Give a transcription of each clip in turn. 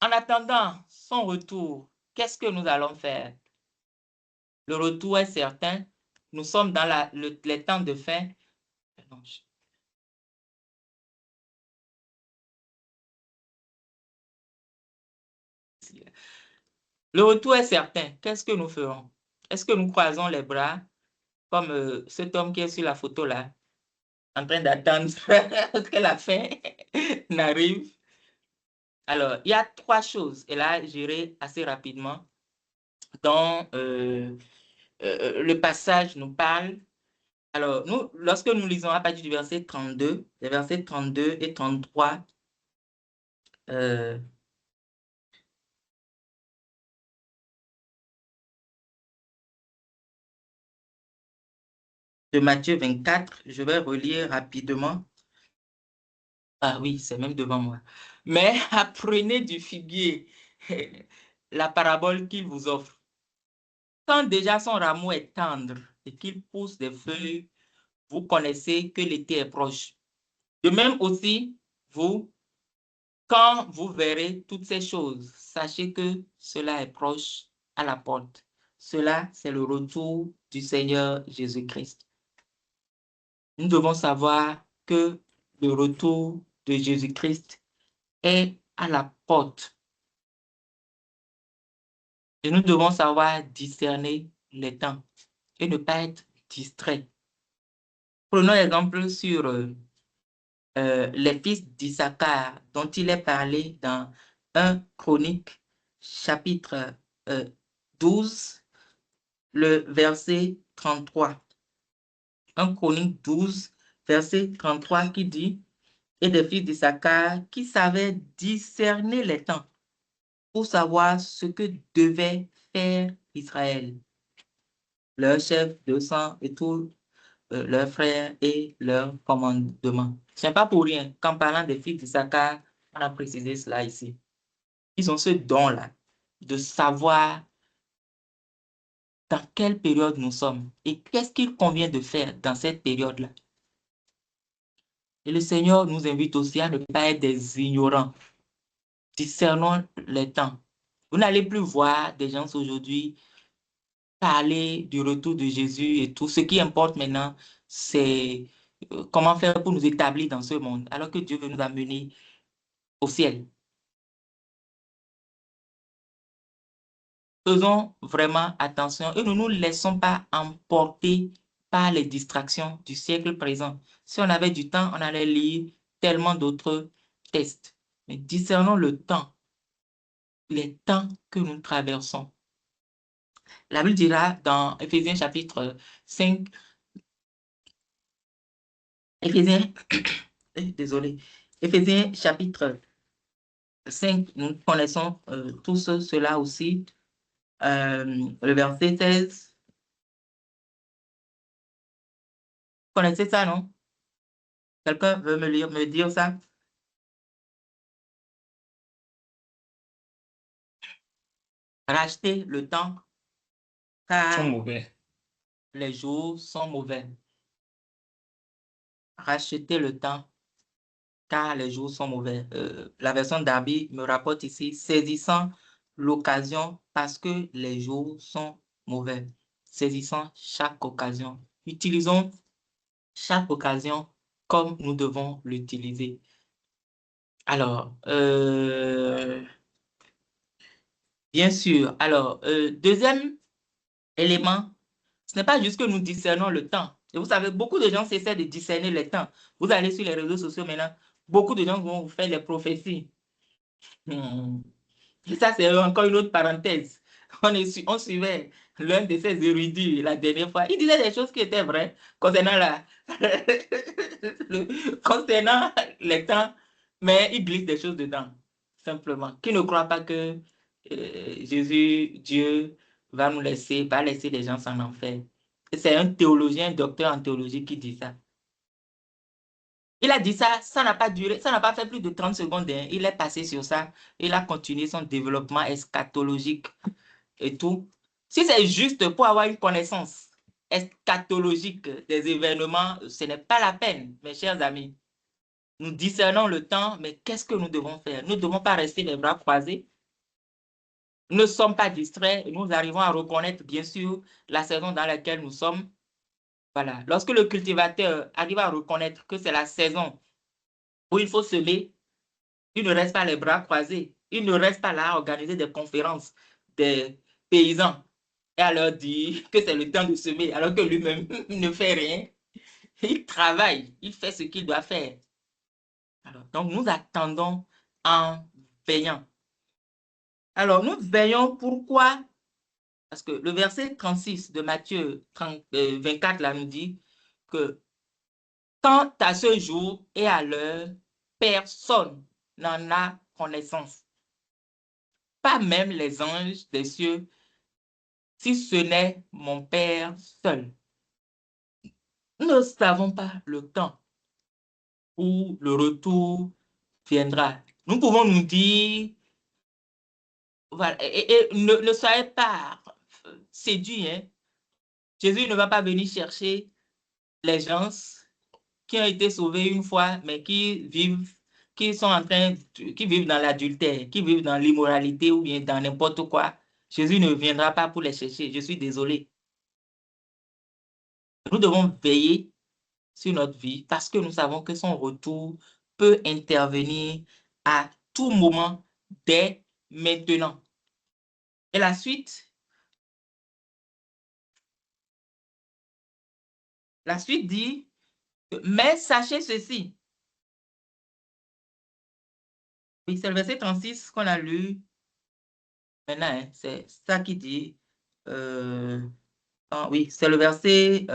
En attendant son retour, qu'est-ce que nous allons faire? Le retour est certain. Nous sommes dans les temps de fin. Le retour est certain. Qu'est-ce que nous ferons? Est-ce que nous croisons les bras comme cet homme qui est sur la photo là, en train d'attendre que la fin n'arrive? Alors, il y a trois choses, et là, j'irai assez rapidement, dont le passage nous parle. Alors, lorsque nous lisons à partir du verset 32, les versets 32 et 33, de Matthieu 24, je vais relire rapidement. Ah oui, c'est même devant moi. Mais apprenez du figuier la parabole qu'il vous offre. Quand déjà son rameau est tendre et qu'il pousse des feuilles, vous connaissez que l'été est proche. De même aussi, vous, quand vous verrez toutes ces choses, sachez que cela est proche à la porte. Cela, c'est le retour du Seigneur Jésus-Christ. Nous devons savoir que le retour de Jésus-Christ est à la porte. Et nous devons savoir discerner les temps et ne pas être distrait. Prenons l'exemple sur les fils d'Issachar dont il est parlé dans 1 Chronique, chapitre 12, le verset 33. 1 Chronique 12, verset 33 qui dit « Et des fils d'Issachar qui savaient discerner les temps pour savoir ce que devait faire Israël. Leurs chefs de sang et tous leurs frères et leurs commandements. » Ce n'est pas pour rien qu'en parlant des fils d'Issachar, on a précisé cela ici. Ils ont ce don-là de savoir dans quelle période nous sommes et qu'est-ce qu'il convient de faire dans cette période-là. Et le Seigneur nous invite aussi à ne pas être des ignorants. Discernons les temps. Vous n'allez plus voir des gens aujourd'hui parler du retour de Jésus et tout. Ce qui importe maintenant, c'est comment faire pour nous établir dans ce monde, alors que Dieu veut nous amener au ciel. Faisons vraiment attention et ne nous laissons pas emporter par les distractions du siècle présent. Si on avait du temps, on allait lire tellement d'autres textes. Mais discernons le temps, les temps que nous traversons. La Bible dira dans Éphésiens chapitre 5, Éphésiens, désolé, Éphésiens chapitre 5, nous connaissons tous cela aussi. Le verset 16. Vous connaissez ça, non? Quelqu'un veut me dire ça? Racheter le temps car mauvais. les jours sont mauvais. Racheter le temps car les jours sont mauvais. La version d'Arby me rapporte ici, saisissant l'occasion parce que les jours sont mauvais. Saisissant chaque occasion. Utilisons chaque occasion comme nous devons l'utiliser. Alors, bien sûr. Alors, deuxième élément, ce n'est pas juste que nous discernons le temps. Et vous savez, beaucoup de gens essaient de discerner le temps. Vous allez sur les réseaux sociaux maintenant, beaucoup de gens vont vous faire les prophéties. Et ça, c'est encore une autre parenthèse. On suivait l'un de ces érudits la dernière fois. Il disait des choses qui étaient vraies concernant, concernant les temps, mais il glisse des choses dedans, simplement. Qui ne croit pas que Jésus, Dieu, va laisser les gens en enfer. C'est un théologien, un docteur en théologie qui dit ça. Il a dit ça, ça n'a pas duré, ça n'a pas fait plus de 30 secondes. Hein. Il est passé sur ça. Il a continué son développement eschatologique et tout. Si c'est juste pour avoir une connaissance eschatologique des événements, ce n'est pas la peine, mes chers amis. Nous discernons le temps, mais qu'est-ce que nous devons faire? Nous ne devons pas rester les bras croisés. Nous ne sommes pas distraits et nous arrivons à reconnaître, bien sûr, la saison dans laquelle nous sommes. Voilà. Lorsque le cultivateur arrive à reconnaître que c'est la saison où il faut semer, il ne reste pas les bras croisés. Il ne reste pas là à organiser des conférences des paysans et à leur dire que c'est le temps de semer, alors que lui-même ne fait rien. Il travaille, il fait ce qu'il doit faire. Alors, donc, nous attendons en veillant. Alors, nous veillons pourquoi? Parce que le verset 36 de Matthieu 24 là, nous dit que quant à ce jour et à l'heure, personne n'en a connaissance. Pas même les anges des cieux, si ce n'est mon Père seul. Nous ne savons pas le temps où le retour viendra. Nous pouvons nous dire, voilà, et ne soyez pas séduits, hein. Jésus ne va pas venir chercher les gens qui ont été sauvés une fois, mais qui sont en train, qui vivent dans l'adultère, qui vivent dans l'immoralité ou bien dans n'importe quoi. Jésus ne viendra pas pour les chercher. Je suis désolé. Nous devons veiller sur notre vie parce que nous savons que son retour peut intervenir à tout moment, dès maintenant. Et la suite dit, mais sachez ceci. Oui, c'est le verset 36 qu'on a lu maintenant, hein. C'est ça qui dit, oui, c'est le verset,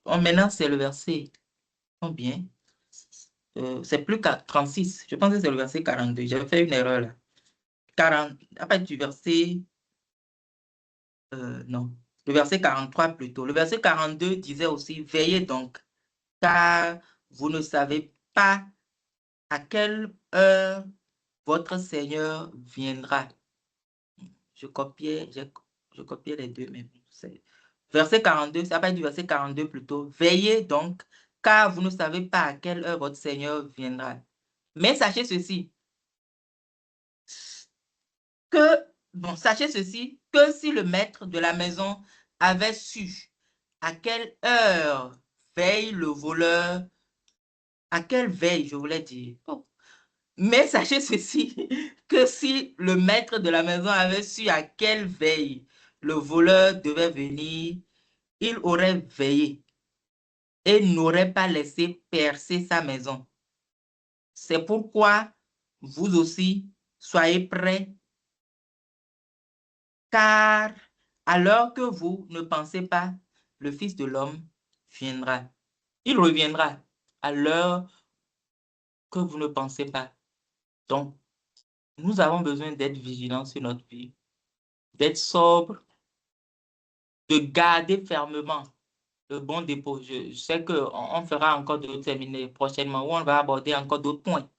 maintenant c'est le verset combien? C'est plus qu'à 36. Je pense que c'est le verset 42. J'ai fait une erreur là. 40, après du verset, non, le verset 43 plutôt. Le verset 42 disait aussi, veillez donc, car vous ne savez pas à quelle heure votre Seigneur viendra. Je copiais, je copiais les deux même. Verset 42, ça va du verset 42 plutôt. Veillez donc, car vous ne savez pas à quelle heure votre Seigneur viendra. Mais sachez ceci, sachez ceci, que si le maître de la maison avait su à quelle heure veille le voleur, à quelle veille, je voulais dire. Oh. Mais sachez ceci, que si le maître de la maison avait su à quelle veille le voleur devait venir, il aurait veillé et n'aurait pas laissé percer sa maison. C'est pourquoi vous aussi, soyez prêts, car alors que vous ne pensez pas, le Fils de l'homme viendra. Il reviendra à l'heure que vous ne pensez pas. Donc, nous avons besoin d'être vigilants sur notre vie, d'être sobres, de garder fermement le bon dépôt. Je sais qu'on fera encore d'autres séminaires prochainement où on va aborder encore d'autres points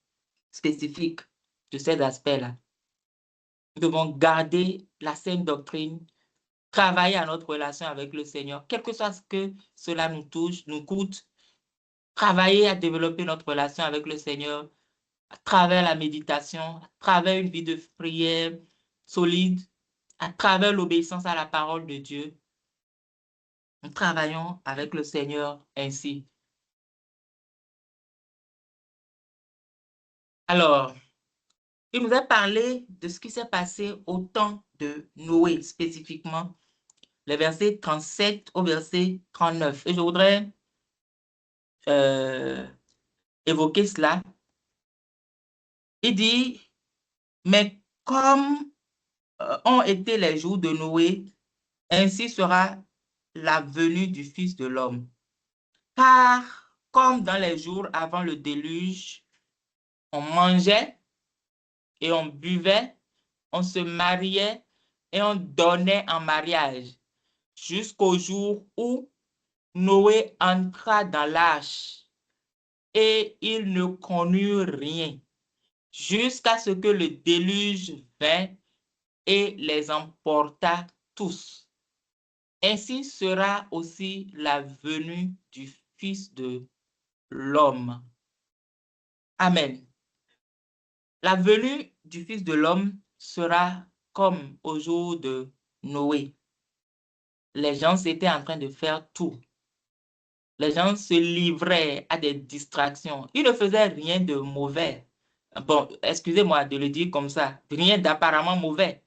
spécifiques de ces aspects-là. Nous devons garder la saine doctrine, travailler à notre relation avec le Seigneur, quel que soit ce que cela nous touche, nous coûte, travailler à développer notre relation avec le Seigneur à travers la méditation, à travers une vie de prière solide, à travers l'obéissance à la parole de Dieu. Nous travaillons avec le Seigneur ainsi. Alors, il nous a parlé de ce qui s'est passé au temps de Noé, spécifiquement, les versets 37 au verset 39. Et je voudrais euh, évoquer cela. Il dit, mais comme ont été les jours de Noé, ainsi sera la venue du Fils de l'homme. Car comme dans les jours avant le déluge, on mangeait et on buvait, on se mariait et on donnait en mariage, jusqu'au jour où Noé entra dans l'arche et il ne connut rien, jusqu'à ce que le déluge vint et les emporta tous. Ainsi sera aussi la venue du Fils de l'homme. Amen. La venue du Fils de l'homme sera comme au jour de Noé. Les gens étaient en train de faire tout. Les gens se livraient à des distractions. Ils ne faisaient rien de mauvais. Bon, excusez-moi de le dire comme ça. Rien d'apparemment mauvais.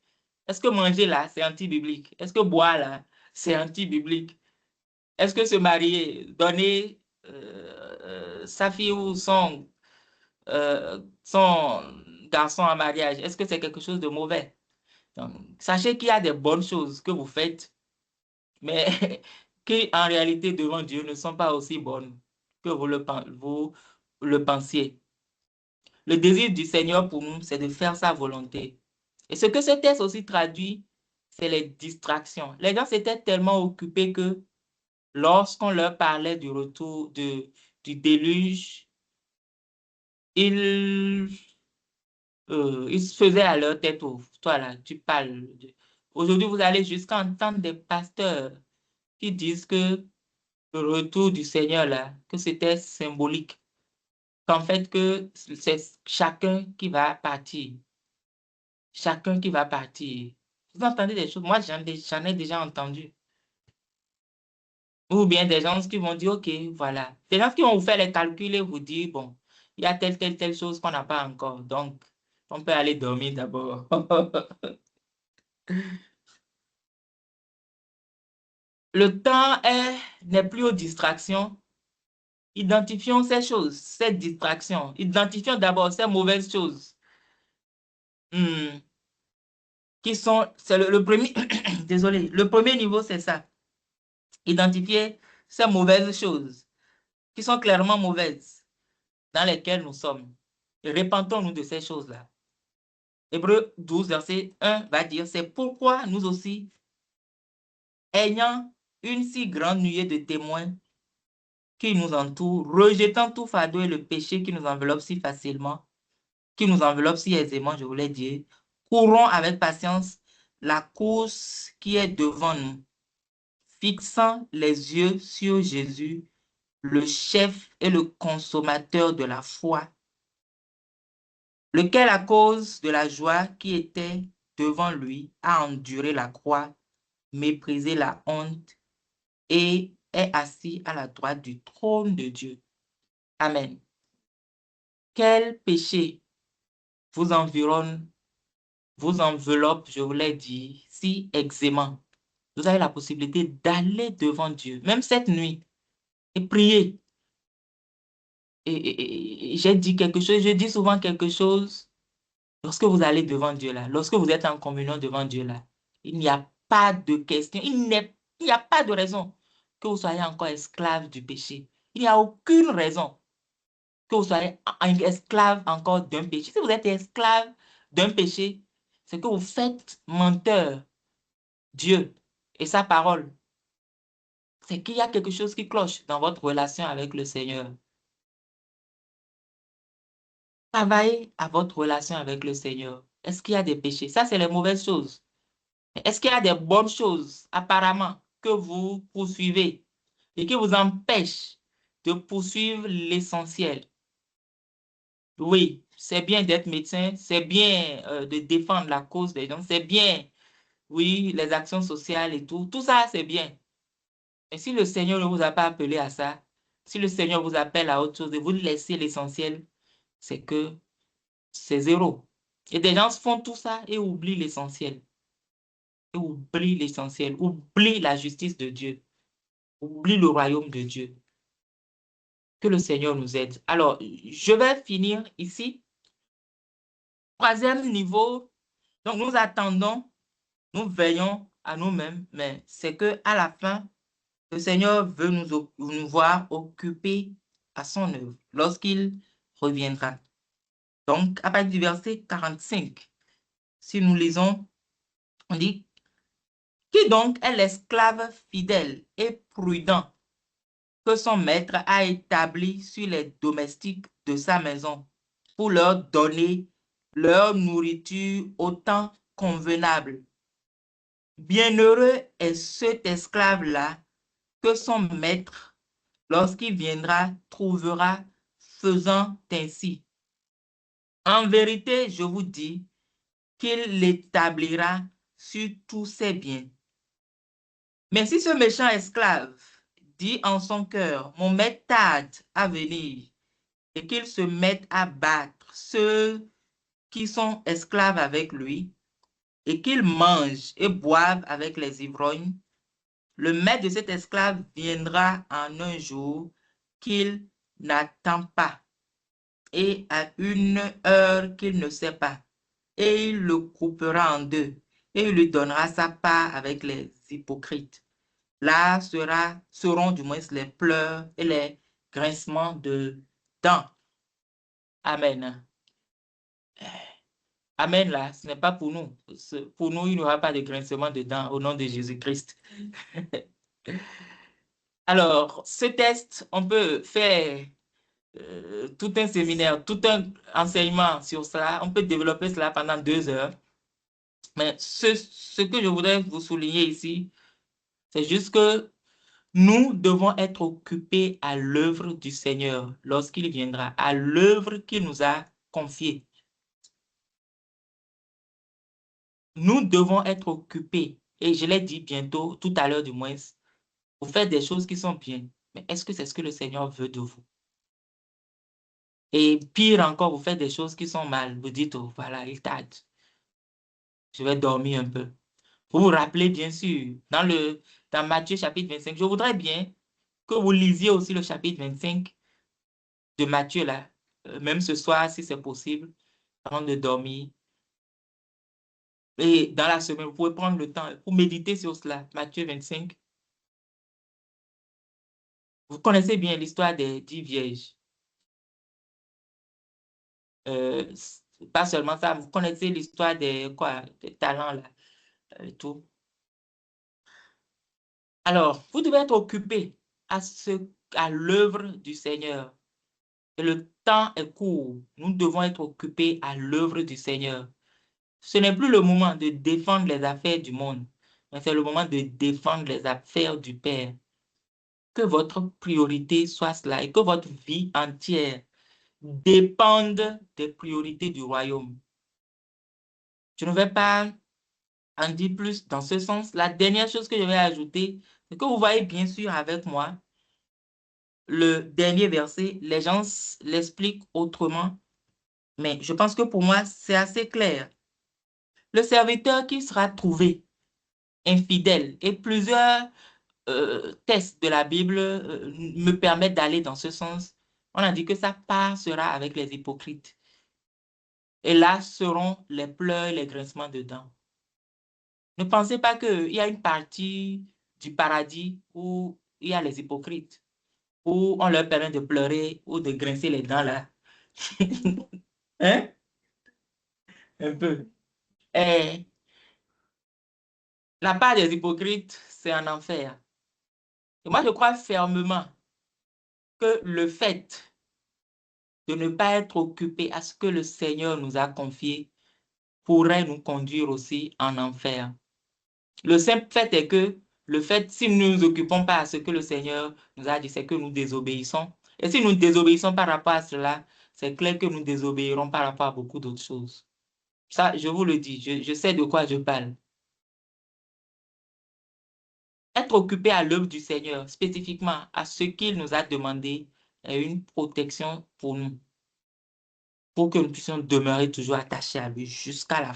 Est-ce que manger là, c'est anti-biblique? Est-ce que boire là, c'est anti-biblique? Est-ce que se marier, donner sa fille ou son garçon en mariage, est-ce que c'est quelque chose de mauvais? Donc, sachez qu'il y a des bonnes choses que vous faites, mais qui en réalité devant Dieu ne sont pas aussi bonnes que vous le pensiez. Le désir du Seigneur pour nous, c'est de faire sa volonté. Et ce que ce texte aussi traduit, c'est les distractions. Les gens s'étaient tellement occupés que lorsqu'on leur parlait du retour du déluge, ils, ils se faisaient à leur tête. Oh, toi là, tu parles. Aujourd'hui, vous allez jusqu'à entendre des pasteurs qui disent que le retour du Seigneur là, que c'était symbolique. Qu'en fait, que c'est chacun qui va partir. Chacun qui va partir. Vous entendez des choses, moi j'en ai déjà entendu. Ou bien des gens qui vont dire, OK, voilà. Des gens qui vont vous faire les calculs et vous dire, bon, il y a telle chose qu'on n'a pas encore. Donc, on peut aller dormir d'abord. Le temps n'est plus aux distractions. Identifions ces choses, ces distractions. Identifions d'abord ces mauvaises choses. Hmm, qui sont, c'est le premier, désolé, le premier niveau, c'est ça. Identifier ces mauvaises choses qui sont clairement mauvaises dans lesquelles nous sommes. Et repentons-nous de ces choses-là. Hébreux 12, verset 1 va dire, c'est pourquoi nous aussi, ayant une si grande nuée de témoins qui nous entourent, rejetant tout fardeau et le péché qui nous enveloppe si facilement, qui nous enveloppe si aisément, je voulais dire, courons avec patience la course qui est devant nous, fixant les yeux sur Jésus, le chef et le consommateur de la foi, lequel, à cause de la joie qui était devant lui, a enduré la croix, méprisé la honte et est assis à la droite du trône de Dieu. Amen. Quel péché vous environne, vous enveloppe, je vous l'ai dit, si aisément? Vous avez la possibilité d'aller devant Dieu, même cette nuit, et prier. Et j'ai dit quelque chose, je dis souvent quelque chose. Lorsque vous allez devant Dieu là, lorsque vous êtes en communion devant Dieu là, il n'y a pas de question, il n'y a pas de raison que vous soyez encore esclave du péché. Il n'y a aucune raison que vous soyez esclave encore d'un péché. Si vous êtes esclave d'un péché, c'est que vous faites menteur Dieu et sa parole. C'est qu'il y a quelque chose qui cloche dans votre relation avec le Seigneur. Travaillez à votre relation avec le Seigneur. Est-ce qu'il y a des péchés? Ça, c'est les mauvaises choses. Est-ce qu'il y a des bonnes choses, apparemment, que vous poursuivez et qui vous empêchent de poursuivre l'essentiel? Oui, c'est bien d'être médecin, c'est bien de défendre la cause des gens, c'est bien, oui, les actions sociales et tout. Tout ça, c'est bien. Mais si le Seigneur ne vous a pas appelé à ça, si le Seigneur vous appelle à autre chose et vous laissez l'essentiel, c'est que c'est zéro. Et des gens font tout ça et oublient l'essentiel. Et oublient l'essentiel, oublient la justice de Dieu. Oublie le royaume de Dieu. Que le Seigneur nous aide. Alors, je vais finir ici. Troisième niveau, donc nous attendons, nous veillons à nous-mêmes, mais c'est que à la fin, le Seigneur veut nous voir occupés à son œuvre lorsqu'il reviendra. Donc, à partir du verset 45, si nous lisons, on dit, qui donc est l'esclave fidèle et prudent que son maître a établi sur les domestiques de sa maison pour leur donner leur nourriture au temps convenable. Bienheureux est cet esclave-là que son maître, lorsqu'il viendra, trouvera faisant ainsi. En vérité, je vous dis qu'il l'établira sur tous ses biens. Mais si ce méchant esclave dit en son cœur, mon maître tarde à venir, et qu'il se mette à battre ceux qui sont esclaves avec lui, et qu'il mange et boive avec les ivrognes, le maître de cet esclave viendra en un jour qu'il n'attend pas et à une heure qu'il ne sait pas, et il le coupera en deux, et il lui donnera sa part avec les hypocrites. Là seront du moins les pleurs et les grincements de dents. Amen. Amen, là, ce n'est pas pour nous. Pour nous, il n'y aura pas de grincement de dents au nom de Jésus-Christ. Alors, ce test, on peut faire tout un séminaire, tout un enseignement sur cela. On peut développer cela pendant 2 heures. Mais ce que je voudrais vous souligner ici, c'est juste que nous devons être occupés à l'œuvre du Seigneur lorsqu'il viendra, à l'œuvre qu'il nous a confiée. Nous devons être occupés, et je l'ai dit bientôt, tout à l'heure du moins, vous faites des choses qui sont bien. Mais est-ce que c'est ce que le Seigneur veut de vous? Et pire encore, vous faites des choses qui sont mal. Vous dites, oh, voilà, il tarde. Je vais dormir un peu. Vous vous rappelez, bien sûr, dans Matthieu chapitre 25, je voudrais bien que vous lisiez aussi le chapitre 25 de Matthieu, là, même ce soir, si c'est possible, avant de dormir. Et dans la semaine, vous pouvez prendre le temps pour méditer sur cela. Matthieu 25. Vous connaissez bien l'histoire des 10 vierges. Euh, Pas seulement ça, vous connaissez l'histoire des talents, là, et tout. Alors, vous devez être occupé à l'œuvre du Seigneur. Et le temps est court. Nous devons être occupés à l'œuvre du Seigneur. Ce n'est plus le moment de défendre les affaires du monde, mais c'est le moment de défendre les affaires du Père. Que votre priorité soit cela et que votre vie entière dépende des priorités du royaume. Je ne vais pas en dire plus dans ce sens. La dernière chose que je vais ajouter, c'est que vous voyez bien sûr avec moi le dernier verset. Les gens l'expliquent autrement, mais je pense que pour moi, c'est assez clair. Le serviteur qui sera trouvé infidèle, et plusieurs tests de la Bible me permettent d'aller dans ce sens. On a dit que sa part sera avec les hypocrites. Et là seront les pleurs et les grincements de dents. Ne pensez pas qu'il y a une partie du paradis où il y a les hypocrites, où on leur permet de pleurer ou de grincer les dents là. Hein? Un peu. Et la part des hypocrites, c'est un enfer. Et moi, je crois fermement que le fait de ne pas être occupé à ce que le Seigneur nous a confié pourrait nous conduire aussi en enfer. Le simple fait est que si nous ne nous occupons pas à ce que le Seigneur nous a dit, c'est que nous désobéissons. Et si nous désobéissons par rapport à cela, c'est clair que nous désobéirons par rapport à beaucoup d'autres choses. Ça, je vous le dis, je sais de quoi je parle. Être occupé à l'œuvre du Seigneur, spécifiquement à ce qu'il nous a demandé, est une protection pour nous, pour que nous puissions demeurer toujours attachés à lui jusqu'à la fin.